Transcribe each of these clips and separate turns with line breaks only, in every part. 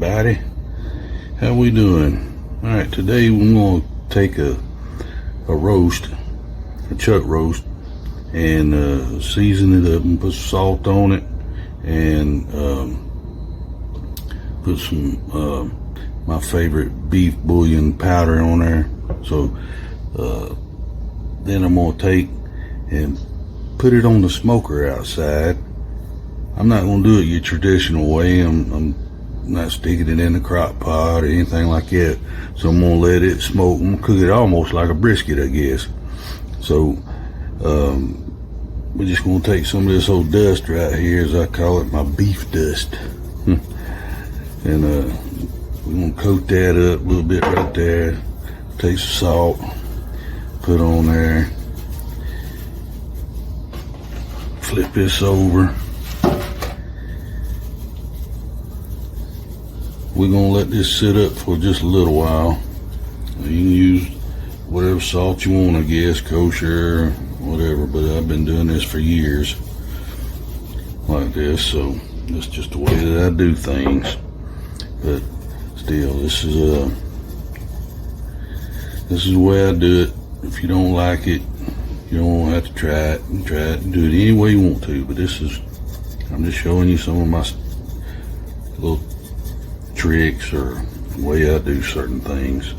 everybody. How we doing? Alright, today we're going to take a roast, a chuck roast, and season it up and put some salt on it, and put some my favorite beef bouillon powder on there. So then I'm going to take and put it on the smoker outside. I'm not going to do it your traditional way. I'm not sticking it in the crock pot or anything like that. So I'm going to let it smoke. I'm going to cook it almost like a brisket, I guess. So we're just going to take some of this old dust right here, as I call it, my beef dust. And we're going to coat that up a little bit right there. Take some salt, put on there. Flip this over. We're gonna let this sit up for just a little while. You can use whatever salt you want, I guess, kosher or whatever, but I've been doing this for years like this, so that's just the way that I do things. But still, this is the way I do it. If you don't like it, you don't have to try it and do it any way you want to, but I'm just showing you some of my little tricks or the way I do certain things.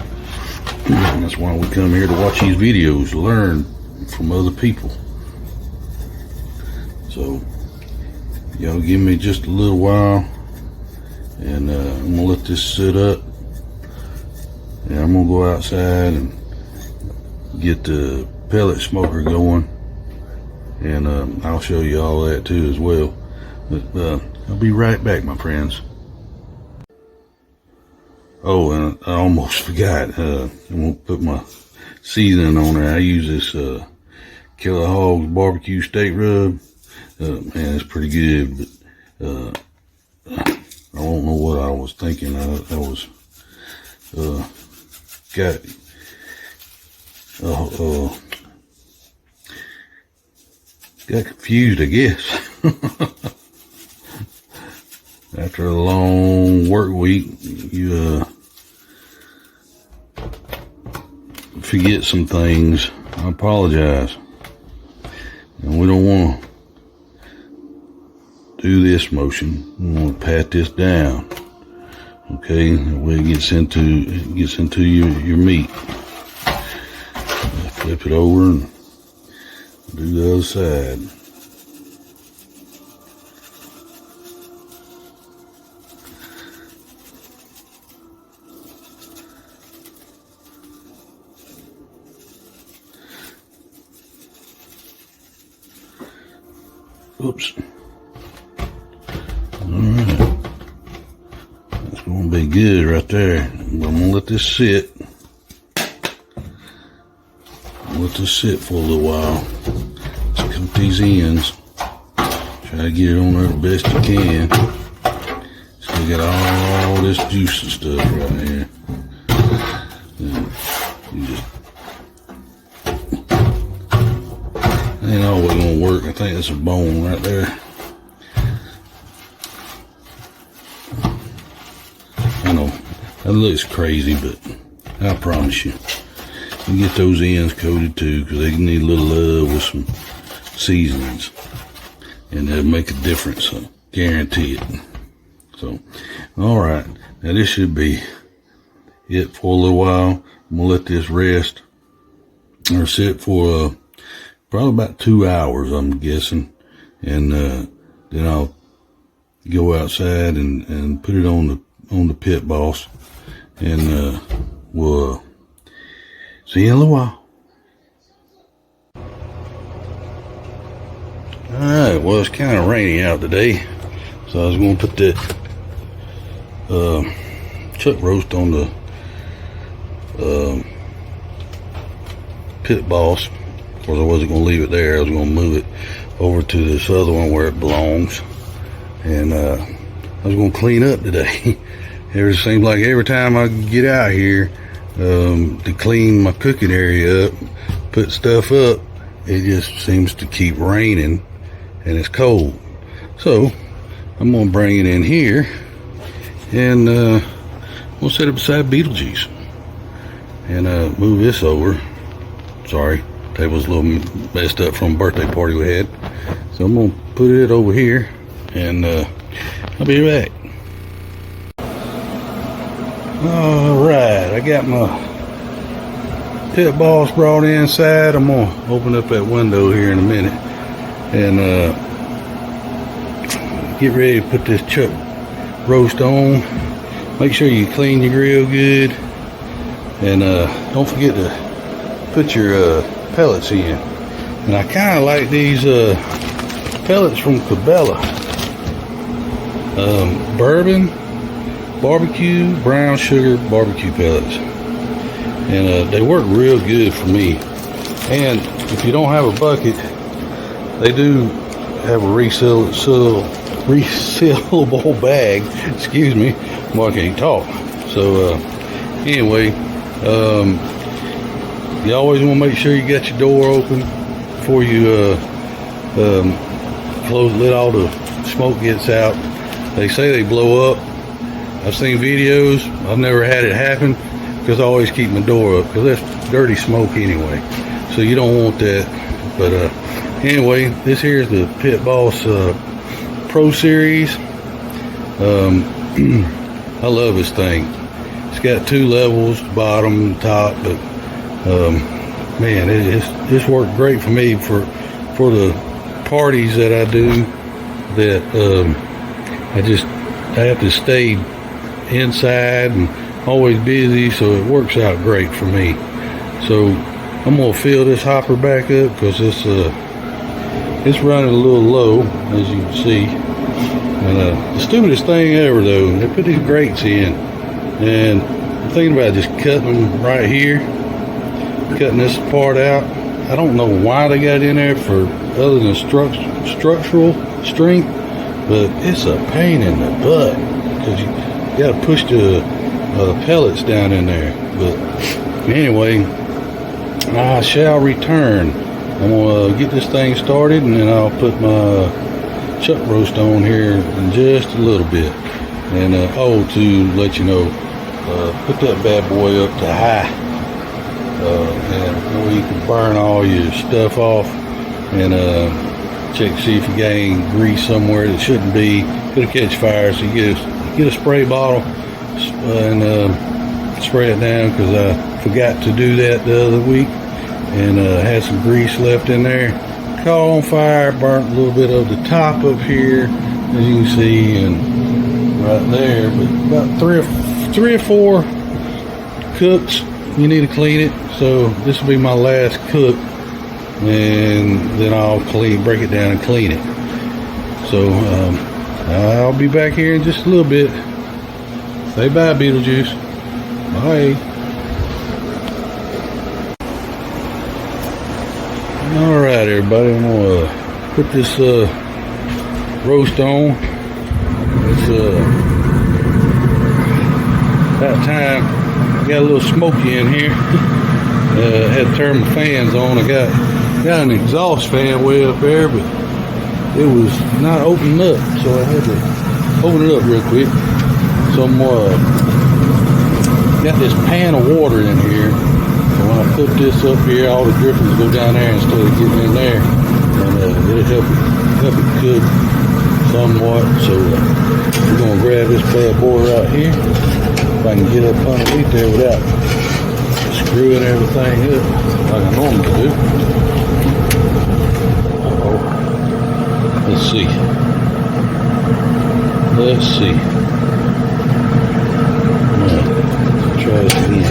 And that's why we come here to watch these videos, learn from other people. So y'all give me just a little while, and I'm gonna let this sit up, and I'm gonna go outside and get the pellet smoker going, and I'll show you all that too as well. But I'll be right back, my friends. Oh, and I almost forgot. I'm gonna put my seasoning on there. I use this DAWG barbecue steak rub. Man, it's pretty good, but I don't know what I was thinking. I was got confused, I guess. After a long work week, you forget some things. I apologize. And we don't want to do this motion. We want to pat this down. Okay, that way it gets into your meat. Flip it over and do the other side. Oops. Alright. That's going to be good right there. I'm going to let this sit. Let this sit for a little while. Let's coat these ends. Try to get it on there the best you can. Still got all this juice and stuff right here. And you just ain't always gonna work. I think that's a bone right there. I know that looks crazy, but I promise you, you get those ends coated too, because they need a little love with some seasonings, and they'll make a difference. I guarantee it. So, all right, now this should be it for a little while. I'm gonna let this rest or sit for probably about 2 hours, I'm guessing, and then I'll go outside and put it on the pit boss, and we'll see you in a little while. Alright, well, it's kind of raining out today, so I was going to put that chuck roast on the pit boss. Of course, I wasn't going to leave it there. I was going to move it over to this other one where it belongs. And I was going to clean up today. It seems like every time I get out here to clean my cooking area up, put stuff up, it just seems to keep raining and it's cold. So I'm going to bring it in here and we'll set it beside Beetlejuice and move this over. Sorry, table's a little messed up from a birthday party we had, so I'm gonna put it over here, and I'll be back. All right, I got my pit boss brought inside. I'm gonna open up that window here in a minute and get ready to put this chuck roast on. Make sure you clean your grill good, and don't forget to put your pellets in. And I kind of like these pellets from Cabela. Bourbon barbecue brown sugar barbecue pellets, and they work real good for me. And if you don't have a bucket, they do have a resealable bag. Excuse me, well, I can't talk. So anyway, you always want to make sure you got your door open before you close, let all the smoke gets out. They say they blow up. I've seen videos. I've never had it happen because I always keep my door up because that's dirty smoke anyway. So you don't want that. But anyway, this here is the Pit Boss Pro Series. I love this thing. It's got 2 levels, bottom and top, but man, it's worked great for me for the parties that I do. That I have to stay inside and always busy, so it works out great for me. So I'm gonna fill this hopper back up because it's running a little low, as you can see. And the stupidest thing ever though, they put these grates in, and I'm thinking about just cutting them right here, cutting this part out. I don't know why they got in there for other than structural strength, but it's a pain in the butt because you got to push the pellets down in there. But anyway, I shall return. I'm gonna get this thing started, and then I'll put my chuck roast on here in just a little bit. And to let you know, put that bad boy up to high, and you can burn all your stuff off, and check to see if you got any grease somewhere that shouldn't be. Could catch fire, so you get a spray bottle and spray it down, because I forgot to do that the other week and had some grease left in there. Caught on fire, burnt a little bit of the top up here, as you can see, and right there. But about three or four cooks, you need to clean it. So this will be my last cook, and then I'll break it down and clean it. So I'll be back here in just a little bit. Say bye, Beetlejuice. Bye. All right, everybody, I'm gonna put this roast on. It's about time. Got a little smoky in here. Had to turn my fans on. I got an exhaust fan way up there, but it was not opening up, so I had to open it up real quick. So I'm got this pan of water in here. So when I put this up here, all the drippings go down there instead of getting in there, and it'll help it cook somewhat. So we're gonna grab this bad boy right here. If I can get up underneath there without screwing everything up like I normally do. Let's see. Try this again.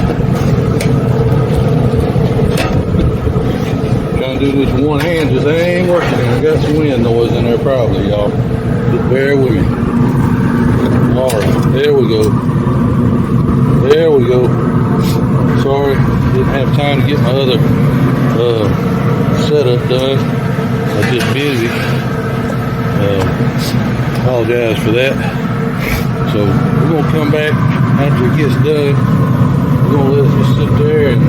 Trying to do this with one hand, just ain't working. I got some wind noise in there probably, y'all. Just bear with me. Alright, there we go. Sorry, didn't have time to get my other setup done. I was just busy. Apologize for that. So we're gonna come back after it gets done. We're gonna let it just sit there and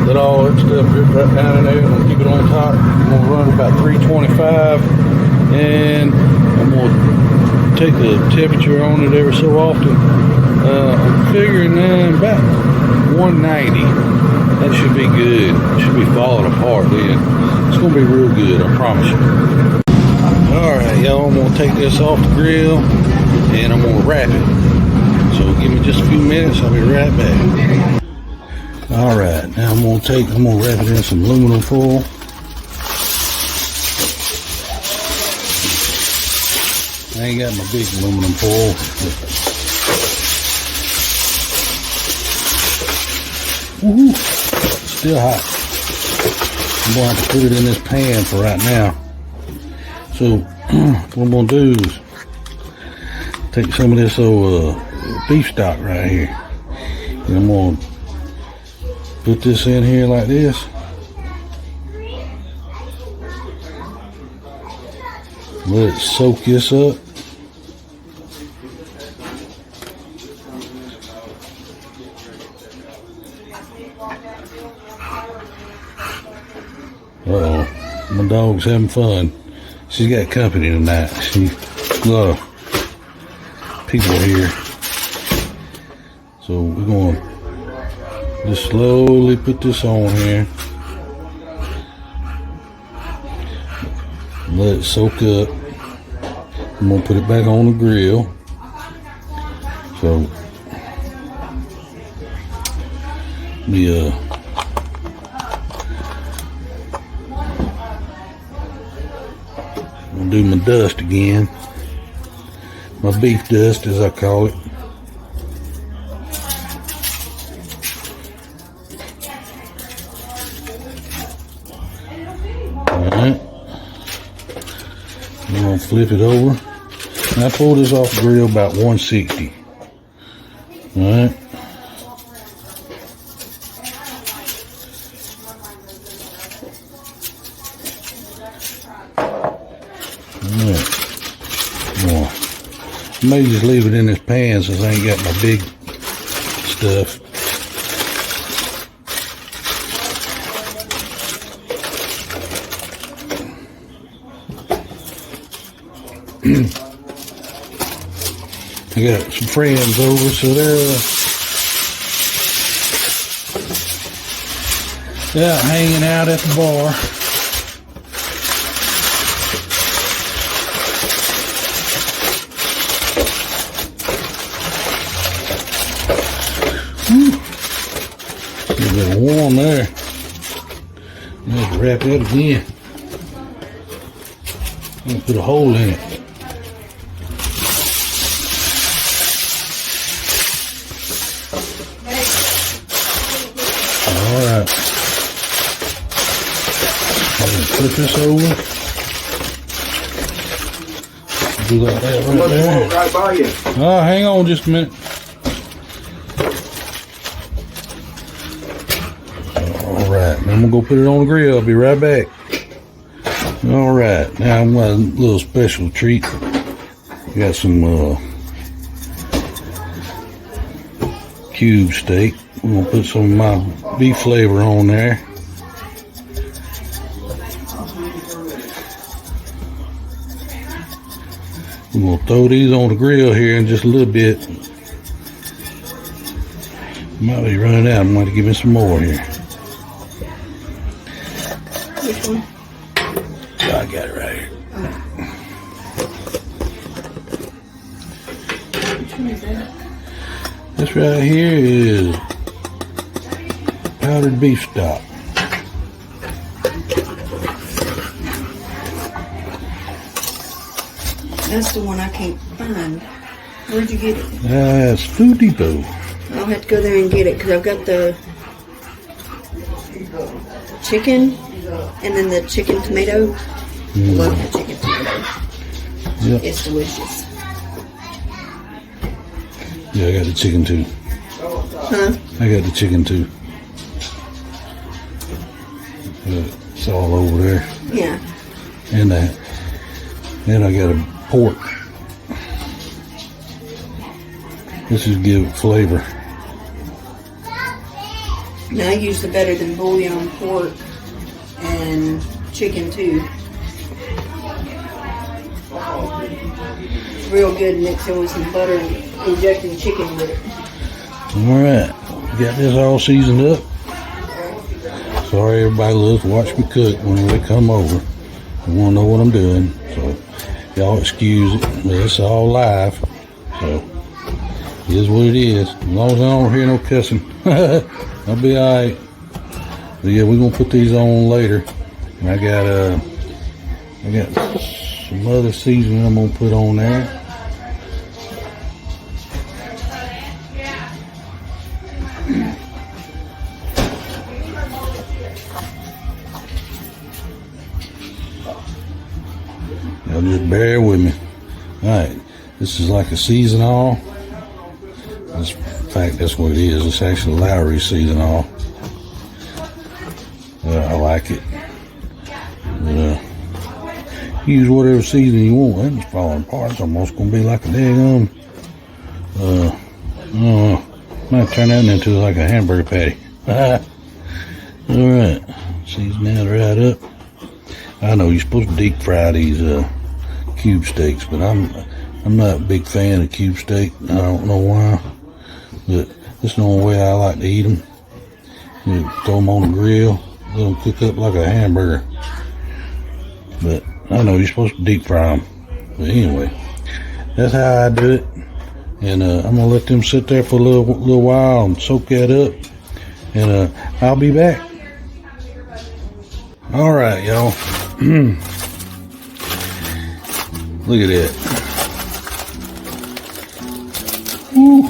let all that stuff drip right down in there. We're gonna keep it on top. We're gonna run about 325, and I'm gonna take the temperature on it every so often. I'm figuring about 190. That should be good. It should be falling apart then. It's gonna be real good, I promise you. Alright, y'all, I'm gonna take this off the grill and I'm gonna wrap it. So give me just a few minutes, I'll be right back. Alright, now I'm gonna wrap it in some aluminum foil. I ain't got my big aluminum foil. Woohoo! Still hot. I'm gonna have to put it in this pan for right now. So what I'm gonna do is take some of this old beef stock right here, and I'm gonna put this in here like this. Let it soak this up. Uh-oh, my dog's having fun. She's got company tonight. She's a lot of people here. So we're going to just slowly put this on here. Let it soak up. I'm going to put it back on the grill. So I'm gonna do my dust again. My beef dust, as I call it. Alright. I'm gonna flip it over. And I pulled this off the grill about 160. Alright. I may just leave it in this pan since I ain't got my big stuff. I got some friends over, so they're out hanging out at the bar. A little warm there. I'm going to wrap it again. I'm going to put a hole in it. Alright. I'm going to flip this over. Do like that right there. Right by you. Oh, hang on just a minute. Alright, I'm gonna go put it on the grill. I'll be right back. Alright, now I'm got a little special treat. I got some cube steak. I'm gonna put some of my beef flavor on there. I'm gonna throw these on the grill here in just a little bit. Might be running out. I'm going to give me some more here.
Which one?
Oh, I got it right here.
Which one is that?
This right here is powdered beef stock.
That's the one I can't find. Where'd you get it?
That's Food Depot.
I'll have to go there and get it because I've got the chicken and then the chicken tomato. Love the chicken tomato.
Yep.
It's delicious.
Yeah, I got the chicken too.
Huh?
I got the chicken too. It's all over there.
Yeah.
And that. Then I got a pork. This is give it flavor.
Now I use the better than bouillon pork and chicken too. real good mixing with some butter and injecting chicken with it.
Alright, got this all seasoned up. Sorry everybody loves to watch me cook when they come over. They want to know what I'm doing. So y'all excuse it, but it's all live. So it is what it is. As long as I don't hear no cussing, I'll be alright. But yeah, we're gonna put these on later. And I got some other seasoning I'm gonna put on there. Y'all just bear with me. Alright, this is like a season-all. In fact, that's what it is. It's actually Lowry season-all. I like it. Use whatever seasoning you want. It's falling apart. It's almost gonna be like a daggone. Might turn that into like a hamburger patty. Alright, season that right up. I know you're supposed to deep fry these cube steaks, but I'm not a big fan of cube steak. I don't know why, but this is the only way I like to eat them. You throw them on the grill, let them cook up like a hamburger. But I know you're supposed to deep fry them. But anyway, that's how I do it. And I'm gonna let them sit there for a little while and soak that up. And I'll be back. All right, y'all. Look at that. Woo.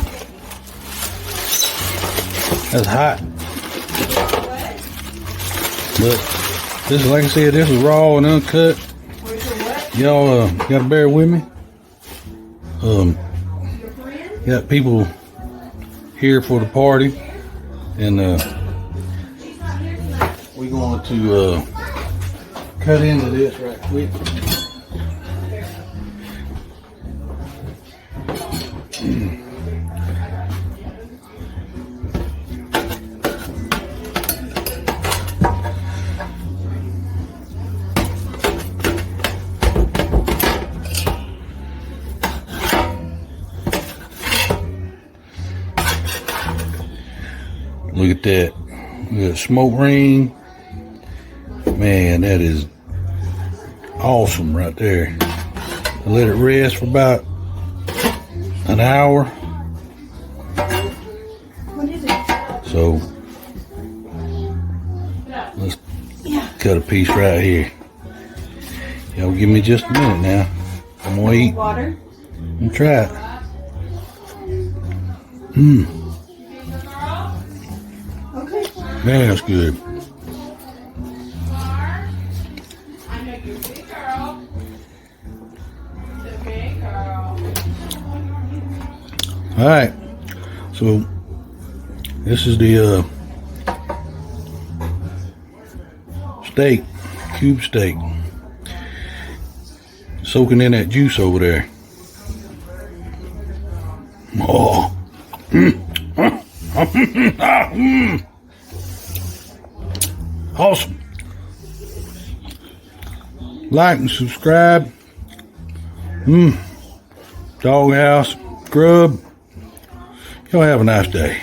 That's hot. But this is, like I said, this is raw and uncut. Y'all gotta bear with me. Got people here for the party, and we're going to cut into this right quick. Look at that. Look at that smoke ring. Man, that is awesome right there. I let it rest for about an hour.
What is it?
So let's cut a piece right here. Y'all give me just a minute now. I'm gonna eat
Water.
and try it.
Okay.
Man, that's good. All right, so this is the steak, cube steak, soaking in that juice over there. Oh, awesome. Like and subscribe. DAWG House, GRUB. Y'all have a nice day.